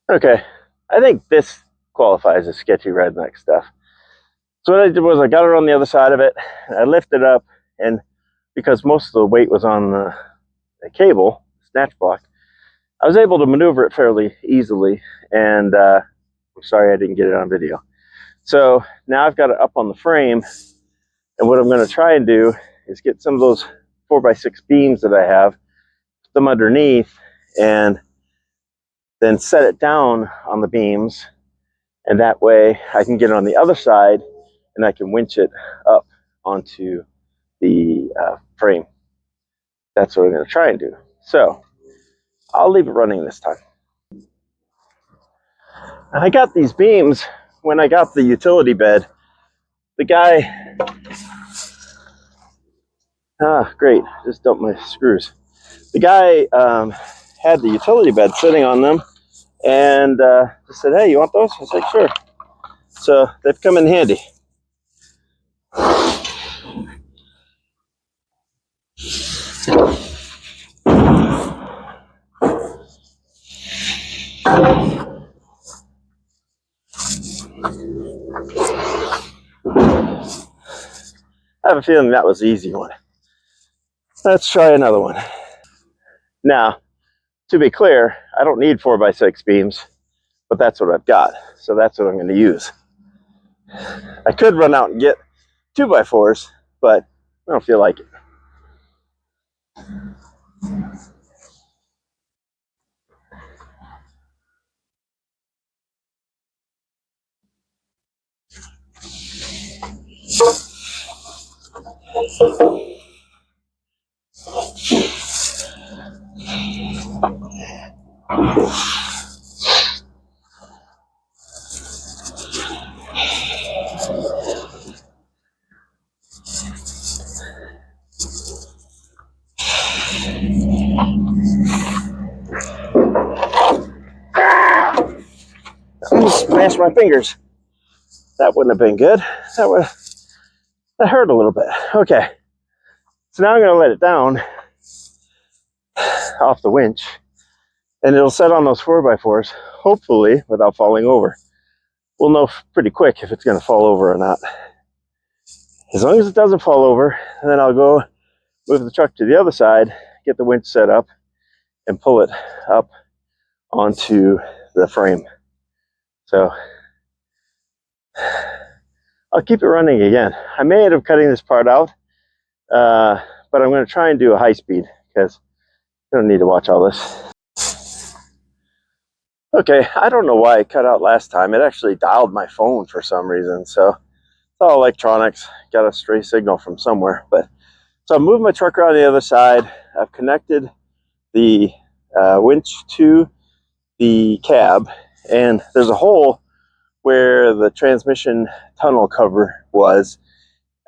Okay, I think this qualifies as sketchy redneck stuff. So what I did was I got it on the other side of it, I lifted up, and because most of the weight was on the cable, snatch block, I was able to maneuver it fairly easily, and I'm sorry I didn't get it on video. So now I've got it up on the frame, and what I'm going to try and do is get some of those 4x6 beams that I have, put them underneath, and then set it down on the beams, and that way I can get it on the other side and I can winch it up onto the frame. That's what I'm going to try and do. So I'll leave it running this time. I got these beams when I got the utility bed. The guy, great, just dumped my screws. The guy had the utility bed sitting on them, and just said, "Hey, you want those?" I was like, "Sure." So they've come in handy. I have a feeling that was the easy one. Let's try another one. Now, to be clear, I don't need 4x6 beams, but that's what I've got. So that's what I'm going to use. I could run out and get 2x4s, but I don't feel like it. I almost smashed my fingers. That wouldn't have been good. That hurt a little bit. Okay, so now I'm going to let it down off the winch, and it'll set on those 4x4s, hopefully without falling over. We'll know pretty quick if it's going to fall over or not. As long as it doesn't fall over, and then I'll go move the truck to the other side, get the winch set up, and pull it up onto the frame. So I'll keep it running again. I may end up cutting this part out, but I'm going to try and do a high speed because I don't need to watch all this. Okay, I don't know why I cut out last time. It actually dialed my phone for some reason. So it's all electronics. Got a stray signal from somewhere. But so I moved my truck around the other side. I've connected the winch to the cab, and there's a hole where the transmission tunnel cover was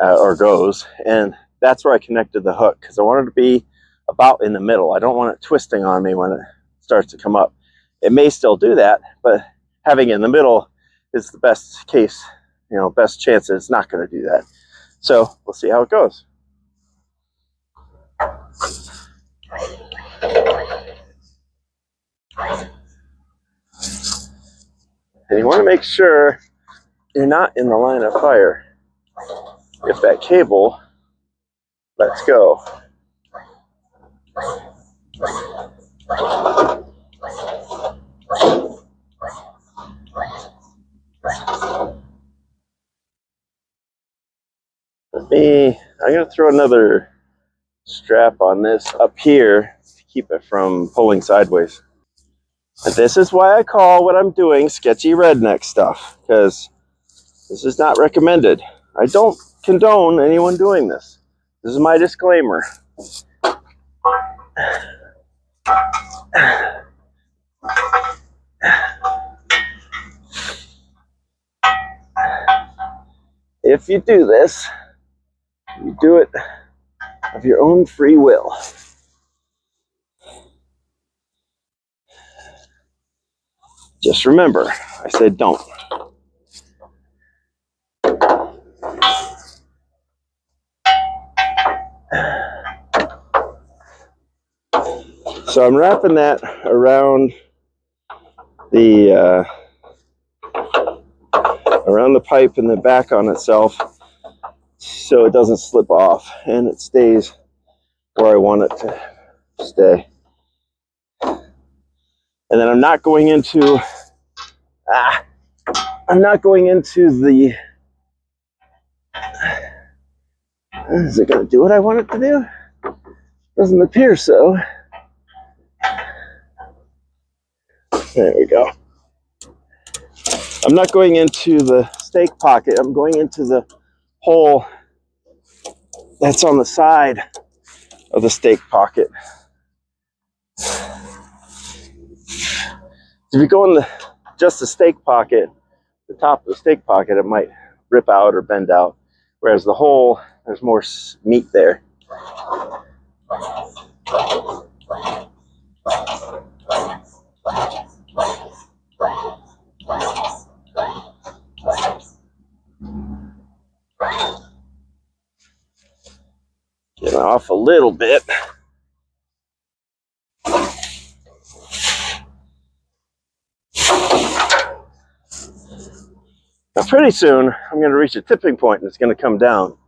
or goes, and that's where I connected the hook because I wanted it to be about in the middle. I don't want it twisting on me when it starts to come up. It may still do that, but having it in the middle is the best case, best chance that it's not going to do that. So we'll see how it goes. And you want to make sure you're not in the line of fire. If that cable lets go, I'm going to throw another strap on this up here to keep it from pulling sideways. And this is why I call what I'm doing sketchy redneck stuff, because this is not recommended. I don't condone anyone doing this. This is my disclaimer. If you do this, you do it of your own free will. Just remember, I said don't. So I'm wrapping that around the around the pipe and the back on itself, so it doesn't slip off and it stays where I want it to stay. And then I'm not going into the, is it going to do what I want it to do? Doesn't appear so. There we go. I'm not going into the stake pocket. I'm going into the hole that's on the side of the stake pocket. If you go in just the stake pocket, the top of the stake pocket, it might rip out or bend out. Whereas the hole, there's more meat there. Get off a little bit. Now pretty soon, I'm going to reach a tipping point and it's going to come down.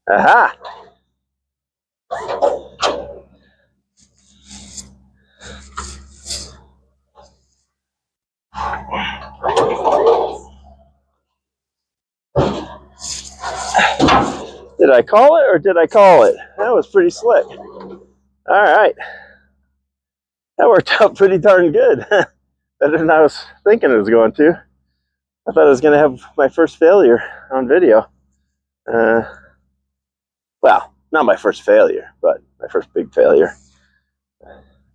Aha! Did I call it or did I call it? That was pretty slick. All right. That worked out pretty darn good. Better than I was thinking it was going to. I thought I was going to have my first failure on video. Well, not my first failure, but my first big failure.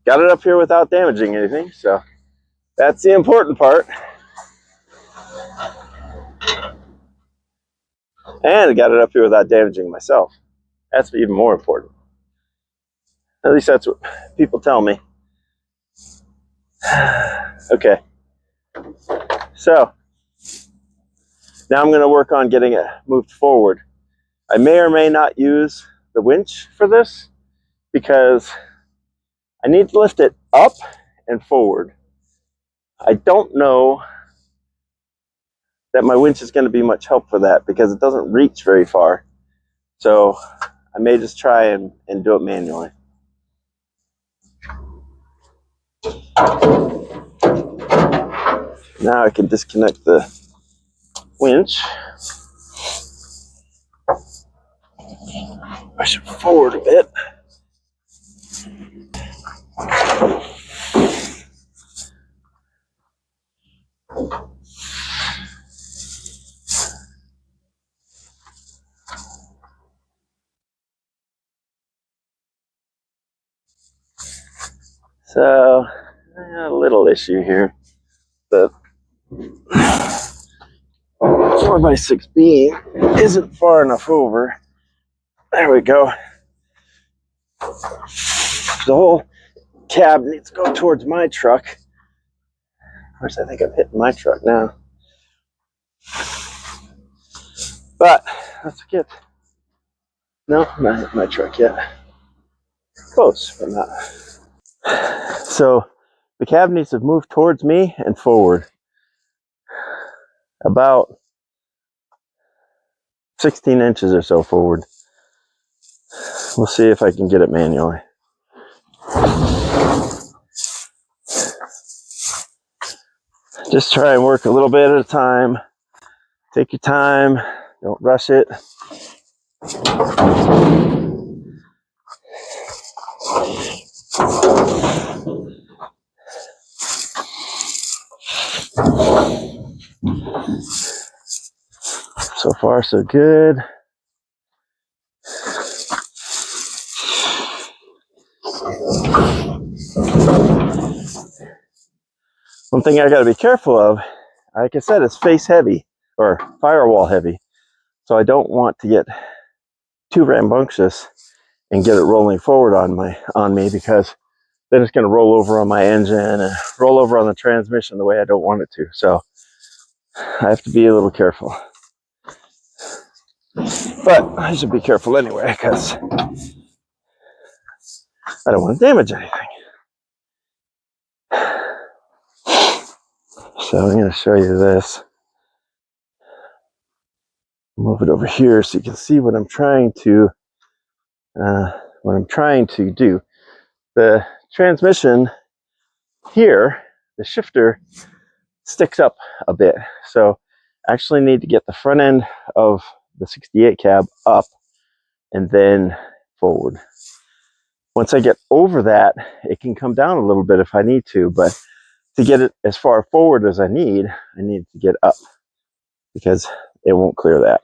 Got it up here without damaging anything, so that's the important part. And I got it up here without damaging myself. That's even more important. At least that's what people tell me. Okay. So, now I'm going to work on getting it moved forward. I may or may not use the winch for this because I need to lift it up and forward. I don't know that my winch is going to be much help for that because it doesn't reach very far. So I may just try and do it manually. Now I can disconnect the winch. Push it forward a bit. So, a little issue here. The 4x6 beam isn't far enough over. There we go. The whole cab needs to go towards my truck. Of course, I think I'm hitting my truck now. But let's get. No, I'm not hitting my truck yet. Close, but not. So the cab needs to move towards me and forward. About 16 inches or so forward. We'll see if I can get it manually. Just try and work a little bit at a time. Take your time. Don't rush it. So far, so good. One thing I got to be careful of, like I said, it's face heavy or firewall heavy. So I don't want to get too rambunctious and get it rolling forward on me because then it's going to roll over on my engine and roll over on the transmission the way I don't want it to. So I have to be a little careful. But I should be careful anyway because I don't want to damage anything. So I'm going to show you this. Move it over here so you can see what I'm trying to do. The transmission here, the shifter sticks up a bit, so I actually need to get the front end of the 68 cab up and then forward. Once I get over that, it can come down a little bit if I need to, but to get it as far forward as I need to get up because it won't clear that.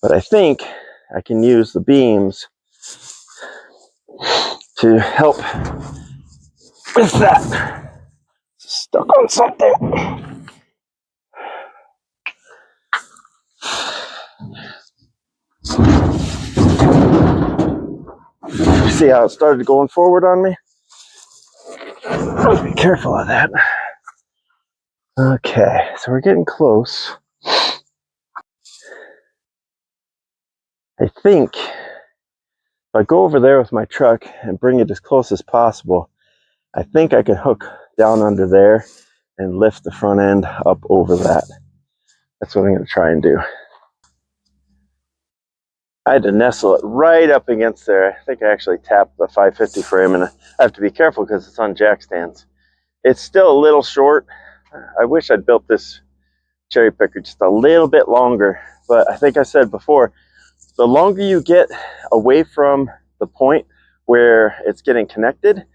But I think I can use the beams to help with that. Stuck on something. See how it started going forward on me? Be careful of that. Okay, so we're getting close. I think if I go over there with my truck and bring it as close as possible, I think I can hook down under there and lift the front end up over that. That's what I'm going to try and do. I had to nestle it right up against there. I think I actually tapped the 550 frame, and I have to be careful because it's on jack stands. It's still a little short. I wish I'd built this cherry picker just a little bit longer, but I think I said before, the longer you get away from the point where it's getting connected,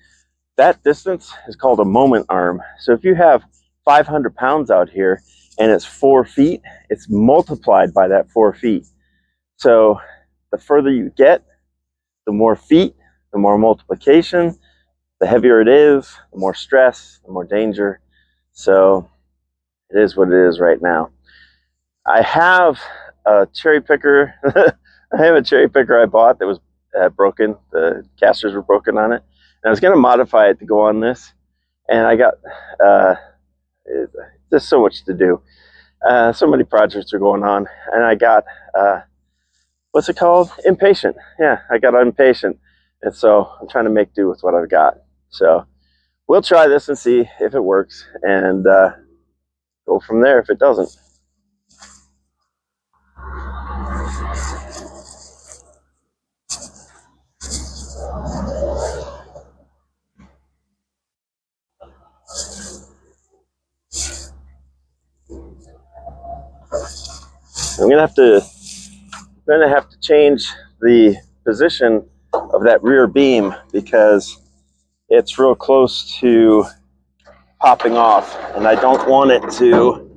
that distance is called a moment arm. So if you have 500 pounds out here and it's 4 feet, it's multiplied by that 4 feet. So the further you get, the more feet, the more multiplication, the heavier it is, the more stress, the more danger. So it is what it is right now. I have a cherry picker. I have a cherry picker I bought that was broken. The casters were broken on it. And I was going to modify it to go on this. And I got there's so much to do. So many projects are going on. And I got, what's it called? Impatient. Yeah, I got impatient. And so I'm trying to make do with what I've got. So we'll try this and see if it works. And go from there if it doesn't. I'm gonna have to change the position of that rear beam because it's real close to popping off, and I don't want it to.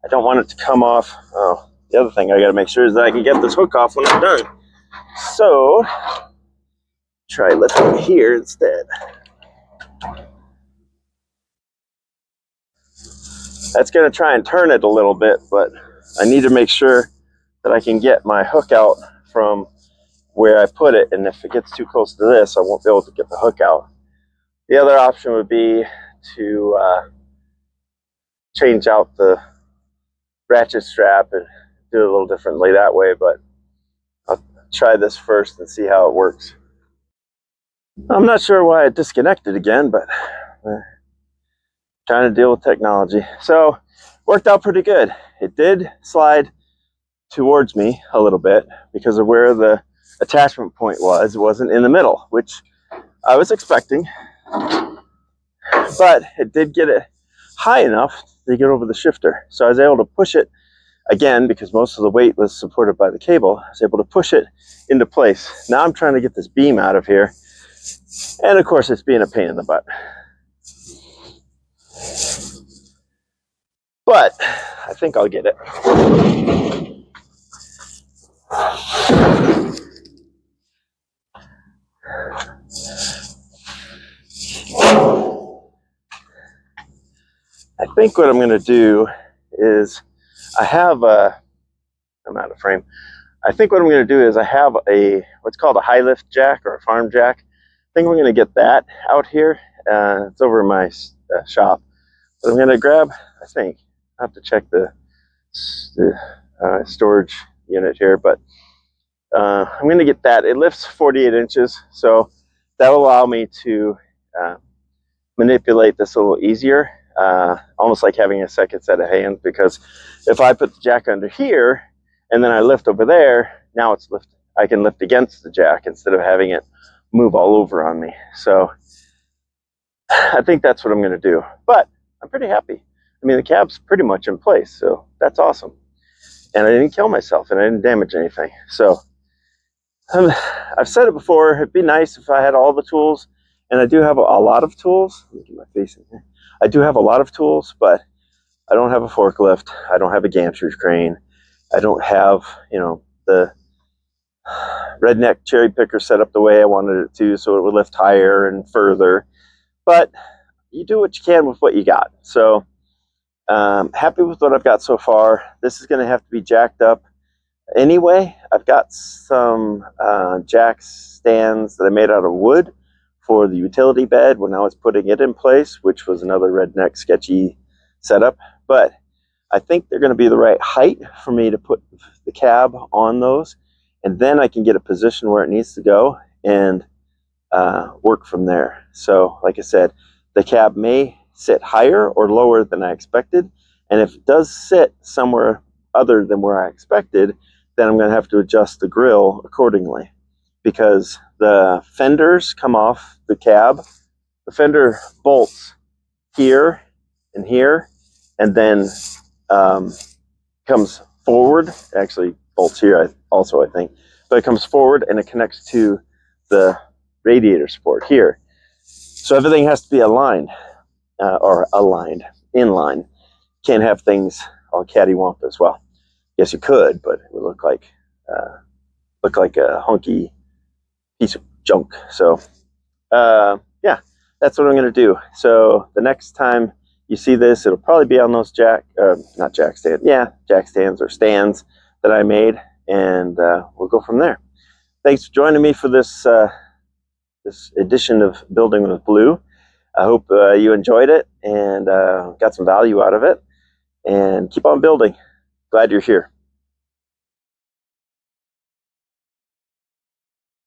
I don't want it to come off. Oh, the other thing I got to make sure is that I can get this hook off when I'm done. So try lifting it here instead. That's going to try and turn it a little bit, but I need to make sure that I can get my hook out from where I put it, and if it gets too close to this, I won't be able to get the hook out. The other option would be to change out the ratchet strap and do it a little differently that way, but I'll try this first and see how it works. I'm not sure why it disconnected again, but trying to deal with technology. So worked out pretty good. It did slide towards me a little bit because of where the attachment point was. It wasn't in the middle, which I was expecting, but it did get it high enough to get over the shifter. So I was able to push it again because most of the weight was supported by the cable. I was able to push it into place. Now I'm trying to get this beam out of here. And of course, it's being a pain in the butt. But I think I'll get it. I think what I'm going to do is I'm out of frame. I think what I'm going to do is I have what's called a high lift jack or a farm jack. I think we're going to get that out here. It's over in my shop. But I'm going to grab, I have to check the storage unit here, but I'm going to get that. It lifts 48 inches, so that will allow me to manipulate this a little easier, almost like having a second set of hands, because if I put the jack under here and then I lift over there, now it's lift. I can lift against the jack instead of having it move all over on me. So I think that's what I'm going to do. But I'm pretty happy. I mean, the cab's pretty much in place, so that's awesome. And I didn't kill myself, and I didn't damage anything. So I've said it before, it'd be nice if I had all the tools, and I do have a lot of tools. Let me get my face in here. I do have a lot of tools, but I don't have a forklift. I don't have a gantry crane. I don't have, the redneck cherry picker set up the way I wanted it to, so it would lift higher and further. But you do what you can with what you got. So happy with what I've got so far. This is going to have to be jacked up anyway. I've got some jack stands that I made out of wood for the utility bed when I was putting it in place, which was another redneck sketchy setup. But I think they're going to be the right height for me to put the cab on those, and then I can get a position where it needs to go and work from there. So like I said, the cab may sit higher or lower than I expected, and if it does sit somewhere other than where I expected, then I'm going to have to adjust the grill accordingly, because the fenders come off the cab. The fender bolts here and here, and then comes forward. Actually bolts here also, I think, but it comes forward and it connects to the radiator support here. So everything has to be aligned, or aligned, in line. Can't have things all cattywampus. Well, yes, you could, but it would look like a hunky piece of junk. So yeah, that's what I'm going to do. So the next time you see this, it'll probably be on those jack stands or stands that I made, and we'll go from there. Thanks for joining me for this this edition of Building with Blue. I hope you enjoyed it and got some value out of it, and keep on building. Glad you're here.